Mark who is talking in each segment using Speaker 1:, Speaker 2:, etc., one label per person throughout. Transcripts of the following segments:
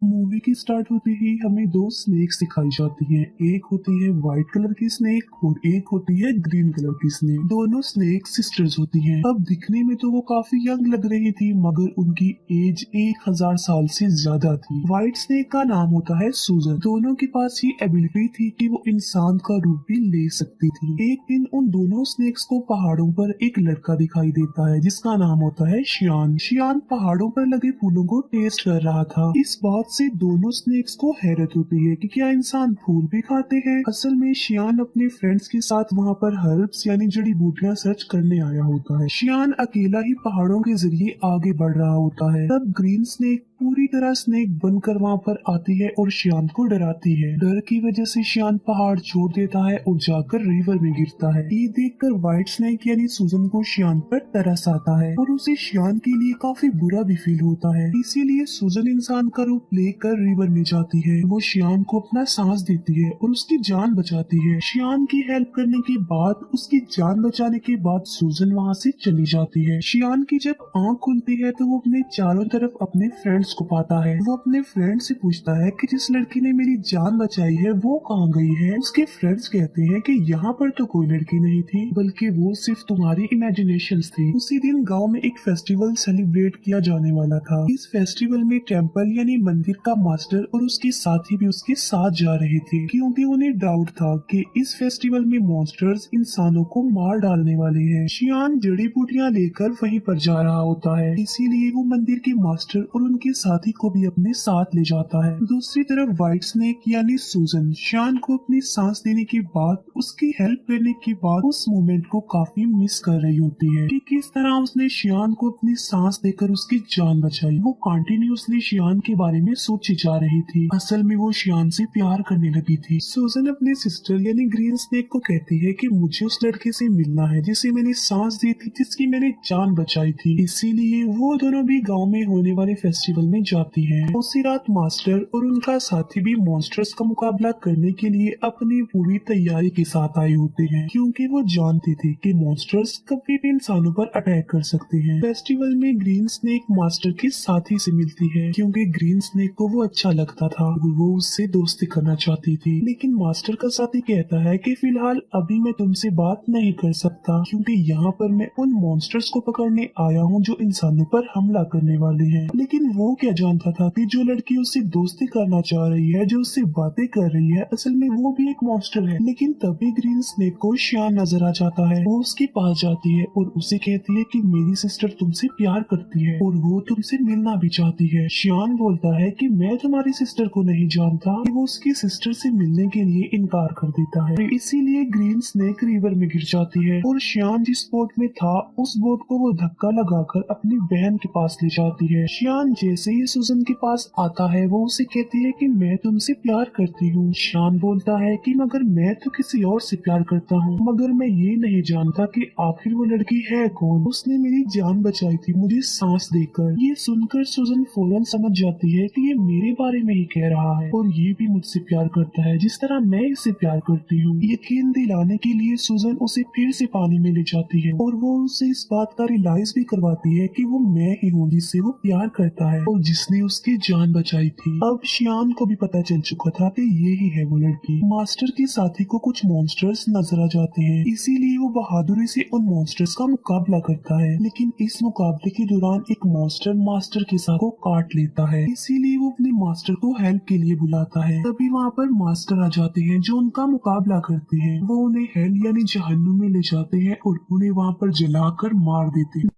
Speaker 1: Movie की start होते ही हमें दो स्नेक्स दिखाई जाती हैं। एक होती है व्हाइट कलर की स्नेक और एक होती है ग्रीन कलर की स्नेक। दोनों स्नेक सिस्टर्स होती हैं। अब दिखने में तो वो काफी यंग लग रही थी, मगर उनकी एज 1000 साल से ज्यादा थी। व्हाइट स्नेक का नाम होता है सूजन। दोनों के पास ये एबिलिटी थी कि वो इंसान का रूप भी ले सकती थी। एक दिन उन दोनों स्नेक्स को पहाड़ों पर एक लड़का दिखाई देता है जिसका नाम होता है शियान। शियान पहाड़ों पर लगे फूलों को टेस्ट कर रहा था। इस बात से दोनों स्नेक्स को हैरत होती है कि क्या इंसान फूल भी खाते हैं। असल में शियान अपने फ्रेंड्स के साथ वहाँ पर हर्ब्स यानी जड़ी बूटियां सर्च करने आया होता है। शियान अकेला ही पहाड़ों के जरिए आगे बढ़ रहा होता है। तब ग्रीन स्नेक पूरी तरह स्नेक बनकर वहाँ पर आती है और शियान को डराती है। डर की वजह से शियान पहाड़ छोड़ देता है और जाकर रिवर में गिरता है। ये देखकर व्हाइट स्नेक यानी सूजन को शियान पर तरस आता है और उसे शियान के लिए काफी बुरा भी फील होता है। इसीलिए सूजन इंसान का रूप लेकर रिवर में जाती है। वो शियान को अपना सांस देती है और उसकी जान बचाती है। शियान की हेल्प करने के बाद, उसकी जान बचाने के बाद सूजन वहाँ से चली जाती है। शियान की जब आँख खुलती है तो वो अपने चारों तरफ अपने फ्रेंड्स को पाता है। वो अपने फ्रेंड से पूछता है कि जिस लड़की ने मेरी जान बचाई है वो कहाँ गई है। उसके फ्रेंड्स कहते हैं कि यहाँ पर तो कोई लड़की नहीं थी, बल्कि वो सिर्फ तुम्हारी इमेजिनेशंस थी। उसी दिन गांव में एक फेस्टिवल सेलिब्रेट किया जाने वाला था। इस फेस्टिवल में टेम्पल यानी मंदिर का मास्टर और उसके साथी भी उसके साथ जा रहे थे, क्योंकि उन्हें डाउट था कि इस फेस्टिवल में मॉन्स्टर्स इंसानों को मार डालने वाले हैं। शियान जड़ी बूटियां लेकर वहीं पर जा रहा होता है, इसीलिए वो मंदिर के मास्टर और उनके साथी को भी अपने साथ ले जाता है। दूसरी तरफ व्हाइट स्नेक यानी सूजन शियान को अपनी सांस देने के बाद, उसकी हेल्प करने के बाद उस मोमेंट को काफी मिस कर रही होती है कि किस तरह उसने शियान को अपनी सांस देकर उसकी जान बचाई। वो कंटिन्यूअसली शियान के बारे में सोची जा रही थी। असल में वो शियान से प्यार करने लगी थी। सूजन अपने सिस्टर यानी ग्रीन स्नेक को कहती है कि मुझे उस लड़के से मिलना है जिसे मैंने सांस दी थी, जिसकी मैंने जान बचाई थी। इसीलिए वो दोनों भी गाँव में होने वाले फेस्टिवल में जाती हैं। उसी रात मास्टर और उनका साथी भी मॉन्स्टर्स का मुकाबला करने के लिए अपनी पूरी तैयारी के साथ आए होते हैं, क्योंकि वो जानते थे कि मॉन्स्टर्स कभी भी इंसानों पर अटैक कर सकते हैं। फेस्टिवल में ग्रीन स्नेक मास्टर के साथी से मिलती है, क्योंकि ग्रीन स्नेक को वो अच्छा लगता था। वो उससे दोस्ती करना चाहती थी, लेकिन मास्टर का साथी कहता है कि फिलहाल अभी मैं तुमसे बात नहीं कर सकता, क्योंकि यहाँ पर मैं उन मॉन्स्टर्स को पकड़ने आया हूँ जो इंसानों पर हमला करने वाले हैं। लेकिन वो क्या जानता था कि जो लड़की उससे दोस्ती करना चाह रही है, जो उससे बातें कर रही है, असल में वो भी एक मॉन्स्टर है। लेकिन तभी ग्रीन स्नेक को शियान नजर आ जाता है। वो उसके पास जाती है और उसे कहती है कि मेरी सिस्टर तुमसे प्यार करती है और वो तुमसे मिलना भी चाहती है। शियान बोलता है कि मैं तुम्हारी सिस्टर को नहीं जानता, कि वो उसकी सिस्टर से मिलने के लिए इनकार कर देता है। इसीलिए ग्रीन स्नेक रिवर में गिर जाती है और शियान जिस बोट में था उस बोट को वो धक्का लगाकर अपनी बहन के पास ले जाती है। शियान जैसे ही सूजन के पास आता है वो उसे कहती है कि मैं तुमसे प्यार करती हूँ। शियान बोलता है कि मगर मैं तो किसी और से प्यार करता हूँ, मगर मैं ये नहीं जानता कि आखिर वो लड़की है कौन। उसने मेरी जान बचाई थी मुझे सांस देकर। ये सुनकर सूजन फौरन समझ जाती है कि ये मेरे बारे में ही कह रहा है और ये भी मुझसे प्यार करता है जिस तरह मैं इसे प्यार करती हूँ। यकीन दिलाने के लिए सूजन उसे फिर से पानी में ले जाती है और वो उसे इस बात का रियलाइज भी करवाती है कि वो मैं ही हूँ जिससे वो प्यार करता है और जिसने उसकी जान बचाई थी। अब शियान को भी पता चल चुका था कि ये ही है वो लड़की। मास्टर के साथी को कुछ मॉन्स्टर्स नजर आ जाते हैं, इसीलिए वो बहादुरी से उन मॉन्स्टर्स का मुकाबला करता है। लेकिन इस मुकाबले के दौरान एक मॉन्स्टर मास्टर के साथ को काट लेता है, इसीलिए वो अपने मास्टर को हेल्प के लिए बुलाता है। तभी वहाँ पर मास्टर आ जाते हैं जो उनका मुकाबला करते हैं। वो उन्हें हेल यानी जहन्नुम में ले जाते हैं और उन्हें वहाँ पर जलाकर मार देते हैं।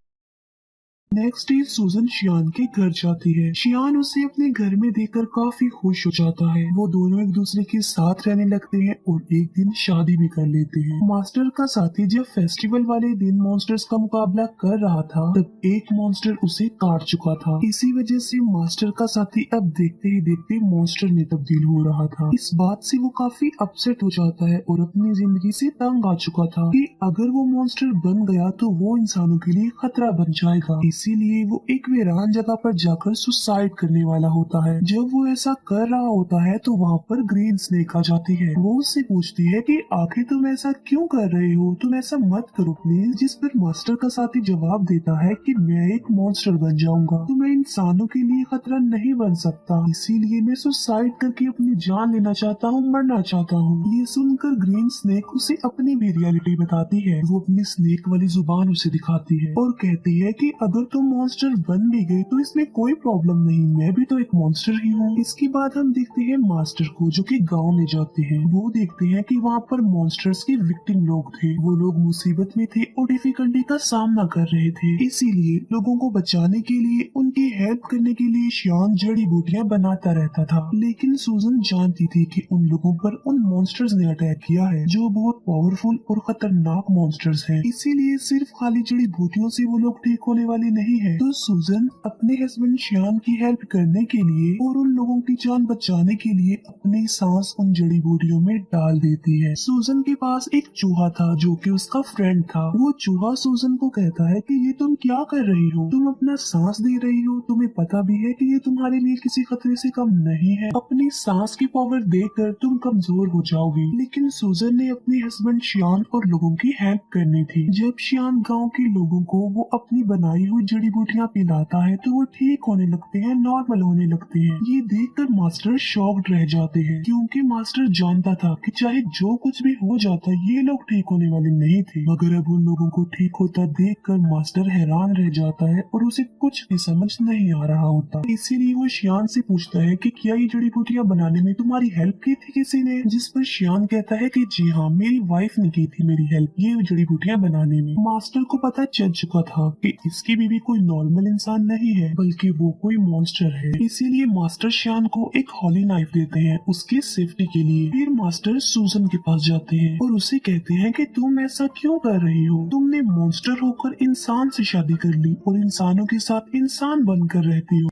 Speaker 1: नेक्स्ट डे सूजन शियान के घर जाती है। शियान उसे अपने घर में देखकर काफी खुश हो जाता है। वो दोनों एक दूसरे के साथ रहने लगते हैं और एक दिन शादी भी कर लेते हैं। मास्टर का साथी जब फेस्टिवल वाले दिन मॉन्स्टर्स का मुकाबला कर रहा था तब एक मॉन्स्टर उसे काट चुका था। इसी वजह से मास्टर का साथी अब देखते ही देखते मॉन्स्टर में तब्दील हो रहा था। इस बात से वो काफी अपसेट हो जाता है और अपनी जिंदगी से तंग आ चुका था कि अगर वो मॉन्स्टर बन गया तो वो इंसानों के लिए खतरा बन जाएगा। इसीलिए वो एक वीरान जगह पर जाकर सुसाइड करने वाला होता है। जब वो ऐसा कर रहा होता है तो वहाँ पर ग्रीन स्नेक आ जाती है। वो उससे पूछती है कि आखिर तुम ऐसा क्यों कर रहे हो, तुम ऐसा मत करो प्लीज। जिस पर मास्टर का साथी जवाब देता है कि मैं एक मॉन्स्टर बन जाऊंगा तो मैं इंसानों के लिए खतरा नहीं बन सकता, इसीलिए मैं सुसाइड करके अपनी जान लेना चाहता हूँ, मरना चाहता हूँ। ये सुनकर ग्रीन स्नेक उसे अपनी भी रियलिटी बताती है। वो अपनी स्नेक वाली जुबान उसे दिखाती है और कहती है कि अगर तुम मॉन्स्टर बन भी गए तो इसमें कोई प्रॉब्लम नहीं, मैं भी तो एक मॉन्स्टर ही हूँ। इसके बाद हम देखते हैं मास्टर को जो कि गांव में जाते हैं। वो देखते हैं कि वहाँ पर मॉन्स्टर्स के विक्टिम लोग थे। वो लोग मुसीबत में थे और डिफिकल्टी का सामना कर रहे थे, इसीलिए लोगों को बचाने के लिए, उनकी हेल्प करने के लिए शियान जड़ी बूटियाँ बनाता रहता था। लेकिन सूजन जानती थी कि उन लोगों पर उन मॉन्स्टर्स ने अटैक किया है जो बहुत पावरफुल और खतरनाक मॉन्स्टर्स हैं, इसीलिए सिर्फ खाली जड़ी बूटियों से वो लोग ठीक होने वाले नहीं है। तो सूजन अपने हस्बैंड शियान की हेल्प करने के लिए और उन लोगों की जान बचाने के लिए अपनी सांस उन जड़ी बूटियों में डाल देती है। सूजन के पास एक चूहा था जो कि उसका फ्रेंड था। वो चूहा सूजन को कहता है कि ये तुम क्या कर रही हो, तुम अपना सांस दे रही हो, तुम्हें पता भी है कि ये तुम्हारे लिए किसी खतरे से कम नहीं है, अपनी सांस की पावर देकर तुम कमजोर हो जाओगी। लेकिन सूजन ने अपने हस्बैंड शियान और लोगों की हेल्प करनी थी। जब शियान गांव के लोगों को वो अपनी बनाई हुई जड़ी बूटियां पिलाता है तो वो ठीक होने लगते हैं, नॉर्मल होने लगते हैं। ये देखकर मास्टर शॉक्ड रह जाते हैं क्योंकि मास्टर जानता था कि चाहे जो कुछ भी हो जाता ये लोग ठीक होने वाले नहीं थे। मगर अब उन लोगों को ठीक होता देखकर मास्टर हैरान रह जाता है और उसे कुछ भी समझ नहीं आ रहा होता। इसीलिए वो शियान से पूछता है कि क्या ये जड़ी बूटियां बनाने में तुम्हारी हेल्प की थी किसी ने? जिस पर शियान कहता है कि जी हाँ, मेरी वाइफ ने की थी मेरी हेल्प ये जड़ी बूटियां बनाने में। मास्टर को पता चल चुका था कि इसकी बीवी कोई नॉर्मल इंसान नहीं है बल्कि वो कोई मॉन्स्टर है, इसीलिए मास्टर शियान को एक हॉली नाइफ देते हैं उसकी सेफ्टी के लिए। फिर मास्टर सूजन के पास जाते हैं और उसे कहते हैं कि तुम ऐसा क्यों कर रही हो, तुमने मॉन्स्टर होकर इंसान से शादी कर ली और इंसानों के साथ इंसान बनकर रहती हो,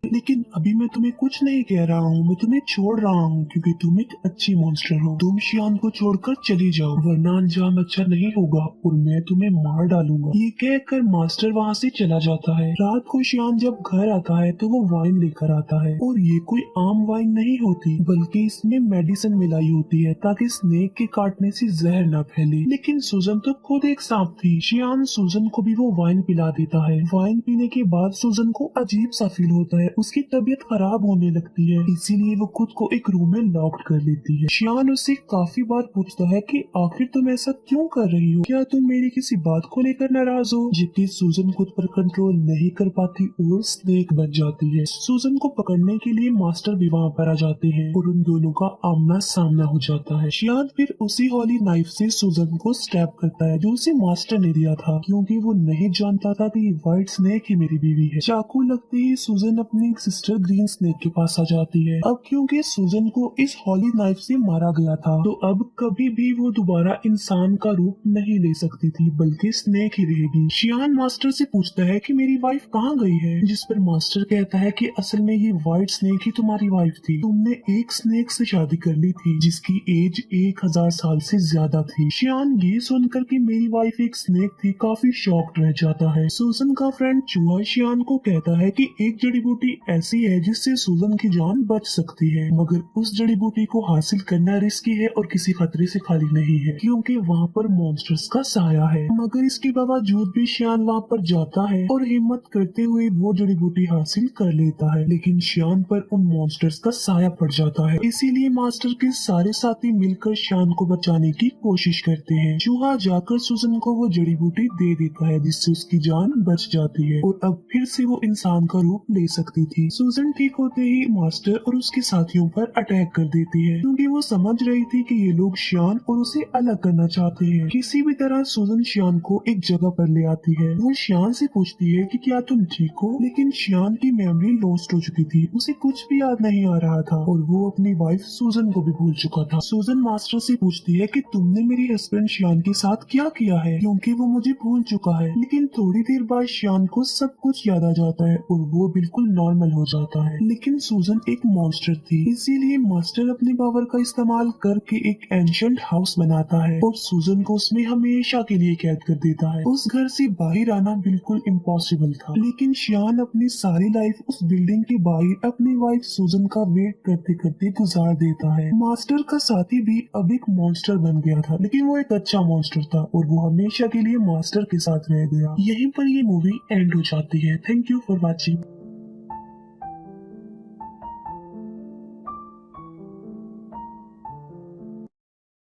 Speaker 1: लेकिन अभी मैं तुम्हें कुछ नहीं कह रहा हूँ, मैं तुम्हें छोड़ रहा हूँ क्योंकि तुम एक अच्छी मॉन्स्टर हो। तुम शियान को छोड़कर चली जाओ वरना अंजाम अच्छा नहीं होगा और मैं तुम्हें मार डालूंगा। ये कहकर मास्टर वहाँ से चला जाता है। रात को शियान जब घर आता है तो वो वाइन लेकर आता है और ये कोई आम वाइन नहीं होती बल्कि इसमें मेडिसिन मिलाई होती है ताकि स्नेक के काटने से जहर न फैले। लेकिन सूजन तो खुद एक सांप थी। शियान सूजन को भी वो वाइन पिला देता है। वाइन पीने के बाद सूजन को अजीब सा फील होता है, उसकी तबीयत खराब होने लगती है, इसीलिए वो खुद को एक रूम में लॉक्ड कर लेती है। शियान उससे काफी बार पूछता है कि आखिर तुम ऐसा क्यों कर रही हो, क्या तुम मेरी किसी बात को लेकर नाराज हो? जबकि सूजन खुद पर कंट्रोल नहीं कर पाती और स्नेक बन जाती है। सूजन को पकड़ने के लिए मास्टर भी वहाँ पर आ जाते हैं और उन दोनों का आमना सामना हो जाता है। शियान फिर उसी हॉली नाइफ से सूजन को स्टैब करता है जो उसे मास्टर ने दिया था क्योंकि वो नहीं जानता था कि व्हाइट स्नेक ही मेरी बीवी है। चाकू लगते ही सूजन अपनी सिस्टर ग्रीन स्नेक के पास आ जाती है। अब क्योंकि सूजन को इस हॉली नाइफ से मारा गया था तो अब कभी भी वो दोबारा इंसान का रूप नहीं ले सकती थी बल्कि स्नेक ही रहेगी। शियान मास्टर से पूछता है कि मेरी वाइफ कहाँ गई है, जिस पर मास्टर कहता है कि असल में ये व्हाइट स्नेक ही तुम्हारी वाइफ थी, तुमने एक स्नेक से शादी कर ली थी जिसकी एज 1000 साल से ज्यादा थी। शियान ये सुनकर कि मेरी वाइफ एक स्नेक थी काफी शॉक्ड रह जाता है। सूजन का फ्रेंड चूहा शियान को कहता है कि एक जड़ी बूटी ऐसी है जिससे सूजन की जान बच सकती है, मगर उस जड़ी बूटी को हासिल करना रिस्की है और किसी खतरे से खाली नहीं है क्योंकि वहाँ पर मॉन्स्टर्स का साया है। मगर इसके बावजूद भी शियान वहाँ पर जाता है और हिम्मत करते हुए वो जड़ी बूटी हासिल कर लेता है, लेकिन शियान पर उन मॉन्स्टर्स का साया पड़ जाता है। इसीलिए मास्टर के सारे साथी मिलकर शियान को बचाने की कोशिश करते हैं। चूहा जाकर सूजन को वो जड़ी बूटी दे देता है जिससे उसकी जान बच जाती है और अब फिर से वो इंसान का रूप ले सकती थी। सूजन ठीक होते ही मास्टर और उसके साथियों पर अटैक कर देती है क्योंकि वो समझ रही थी कि ये लोग शियान और उसे अलग करना चाहते हैं। किसी भी तरह सूजन शियान को एक जगह पर ले आती है। वो शियान से पूछती है कि क्या तुम ठीक हो, लेकिन शियान की मेमोरी लॉस्ट हो चुकी थी, उसे कुछ भी याद नहीं आ रहा था और वो अपनी वाइफ सूजन को भी भूल चुका था। सूजन मास्टर से पूछती है कि तुमने मेरी हस्बैंड शियान के साथ क्या किया है क्योंकि वो मुझे भूल चुका है। लेकिन थोड़ी देर बाद शियान को सब कुछ याद आ जाता है और वो बिल्कुल नॉर्मल नॉर्मल हो जाता है। लेकिन सूजन एक मॉन्स्टर थी, इसीलिए मास्टर अपने पावर का इस्तेमाल करके एक एंशिएंट हाउस बनाता है और सूजन को उसमें हमेशा के लिए कैद कर देता है। उस घर से बाहर आना बिल्कुल इम्पॉसिबल था, लेकिन शियान अपनी सारी लाइफ उस बिल्डिंग के बाहर अपनी वाइफ सूजन का वेट करते करते गुजार देता है। मास्टर का साथी भी अब एक मॉन्स्टर बन गया था, लेकिन वो एक अच्छा मॉन्स्टर था और वो हमेशा के लिए मास्टर के साथ रह गया। यहीं पर ये मूवी एंड हो जाती है। Thank you for watching.